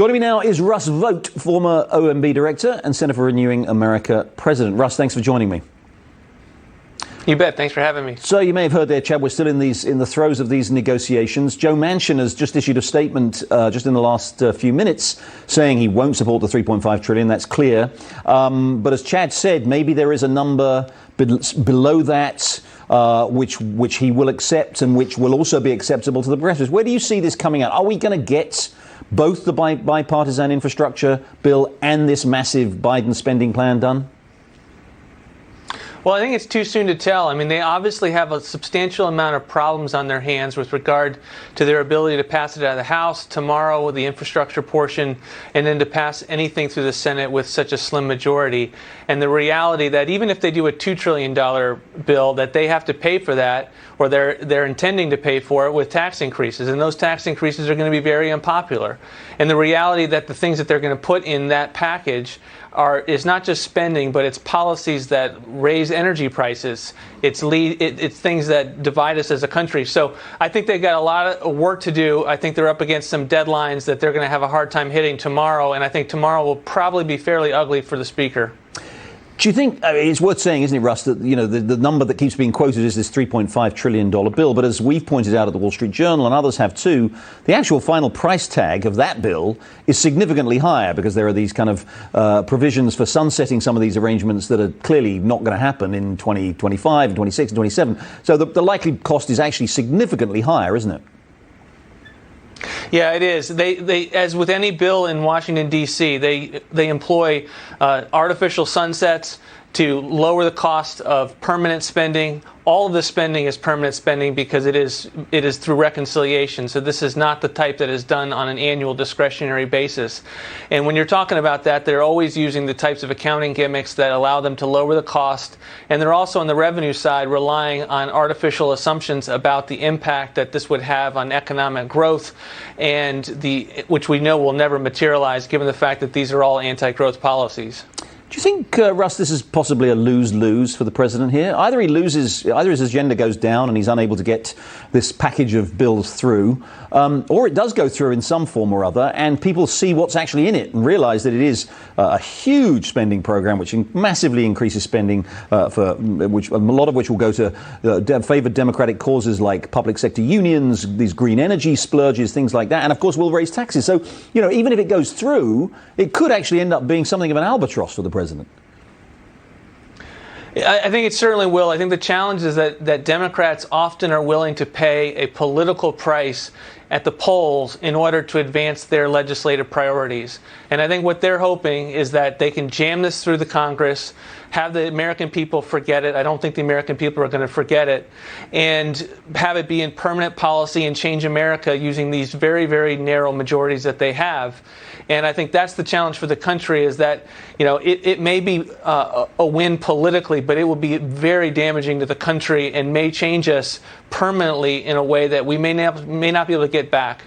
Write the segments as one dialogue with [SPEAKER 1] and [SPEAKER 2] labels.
[SPEAKER 1] Joining me now is Russ Vought, former OMB director and Center for Renewing America president. Russ, thanks for joining me.
[SPEAKER 2] You bet. Thanks for having me.
[SPEAKER 1] So you may have heard there, Chad, we're still in the throes of these negotiations. Joe Manchin has just issued a statement just in the last few minutes saying he won't support the $3.5 trillion. That's clear. But as Chad said, maybe there is a number below that which he will accept and which will also be acceptable to the progressives. Where do you see this coming out? Are we going to get both the bipartisan infrastructure bill and this massive Biden spending plan done?
[SPEAKER 2] Well, I think it's too soon to tell. I mean, they obviously have a substantial amount of problems on their hands with regard to their ability to pass it out of the House tomorrow with the infrastructure portion, and then to pass anything through the Senate with such a slim majority. And the reality that even if they do a $2 trillion bill, that they have to pay for that, or they're intending to pay for it with tax increases. And those tax increases are going to be very unpopular. And the reality that the things that they're going to put in that package is not just spending, but it's policies that raise energy prices. It's things that divide us as a country. So I think they've got a lot of work to do. I think they're up against some deadlines that they're going to have a hard time hitting tomorrow, and I think tomorrow will probably be fairly ugly for the speaker.
[SPEAKER 1] Do you think, I mean, it's worth saying, isn't it, Russ, that the number that keeps being quoted is this $3.5 trillion bill, but as we've pointed out at the Wall Street Journal and others have too, the actual final price tag of that bill is significantly higher because there are these kind of provisions for sunsetting some of these arrangements that are clearly not going to happen in 2025 and 26 and 27. So the likely cost is actually significantly higher, isn't it?
[SPEAKER 2] Yeah, it is. They as with any bill in Washington, D.C., they employ artificial sunsets to lower the cost of permanent spending. All of the spending is permanent spending because it is through reconciliation. So this is not the type that is done on an annual discretionary basis. And when you're talking about that, they're always using the types of accounting gimmicks that allow them to lower the cost. And they're also on the revenue side relying on artificial assumptions about the impact that this would have on economic growth, and which we know will never materialize given the fact that these are all anti-growth policies.
[SPEAKER 1] Do you think, Russ, this is possibly a lose-lose for the president here? Either his agenda goes down and he's unable to get this package of bills through, or it does go through in some form or other, and people see what's actually in it and realize that it is a huge spending program which massively increases spending, for which a lot of which will go to favored Democratic causes like public sector unions, these green energy splurges, things like that, and of course will raise taxes. So, even if it goes through, it could actually end up being something of an albatross for the president.
[SPEAKER 2] I think it certainly will. I think the challenge is that Democrats often are willing to pay a political price at the polls in order to advance their legislative priorities. And I think what they're hoping is that they can jam this through the Congress, have the American people forget it. I don't think the American people are going to forget it, and have it be in permanent policy and change America using these very, very narrow majorities that they have. And I think that's the challenge for the country, is that, it may be a win politically, but it will be very damaging to the country and may change us permanently in a way that we may not be able to get back.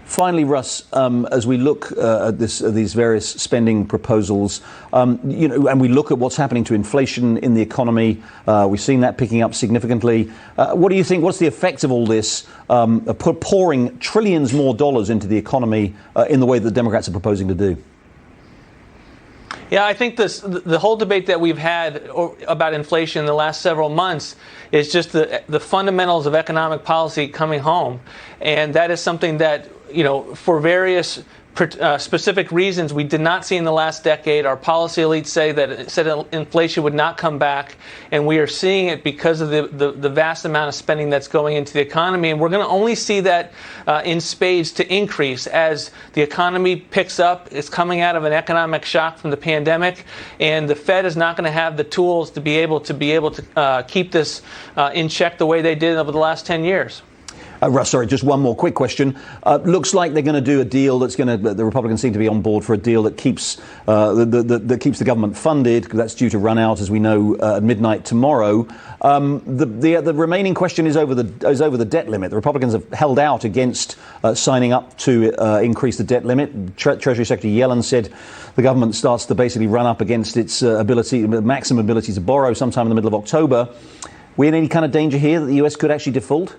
[SPEAKER 1] Finally, Russ, as we look at these various spending proposals, and we look at what's happening to inflation in the economy, we've seen that picking up significantly. What do you think? What's the effect of all this pouring trillions more dollars into the economy in the way that the Democrats are proposing to do?
[SPEAKER 2] Yeah, I think the whole debate that we've had about inflation in the last several months is just the fundamentals of economic policy coming home. And that is something that, for various specific reasons we did not see in the last decade. Our policy elites said inflation would not come back, and we are seeing it because of the vast amount of spending that's going into the economy. And we're going to only see that in spades to increase as the economy picks up. It's coming out of an economic shock from the pandemic, and the Fed is not going to have the tools to be able to keep this in check the way they did over the last 10 years.
[SPEAKER 1] Russ, sorry, just one more quick question. Looks like they're going to do a deal the Republicans seem to be on board for a deal that keeps that keeps the government funded, because that's due to run out, as we know, at midnight tomorrow. The remaining question is over the debt limit. The Republicans have held out against signing up to increase the debt limit. Treasury Secretary Yellen said the government starts to basically run up against its maximum ability to borrow sometime in the middle of October. We in any kind of danger here that the U.S. could actually default?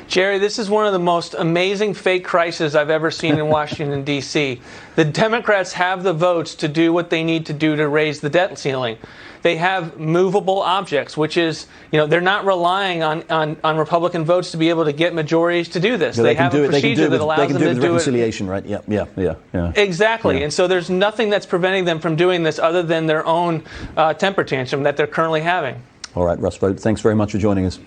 [SPEAKER 2] Gerry, this is one of the most amazing fake crises I've ever seen in Washington, D.C. The Democrats have the votes to do what they need to do to raise the debt ceiling. They have movable objects, which is, they're not relying on Republican votes to be able to get majorities to do this.
[SPEAKER 1] No,
[SPEAKER 2] they have a procedure that allows them to do it.
[SPEAKER 1] Reconciliation, right? Yeah.
[SPEAKER 2] Exactly.
[SPEAKER 1] Yeah.
[SPEAKER 2] And so there's nothing that's preventing them from doing this other than their own temper tantrum that they're currently having.
[SPEAKER 1] All right, Russ Vought, thanks very much for joining us.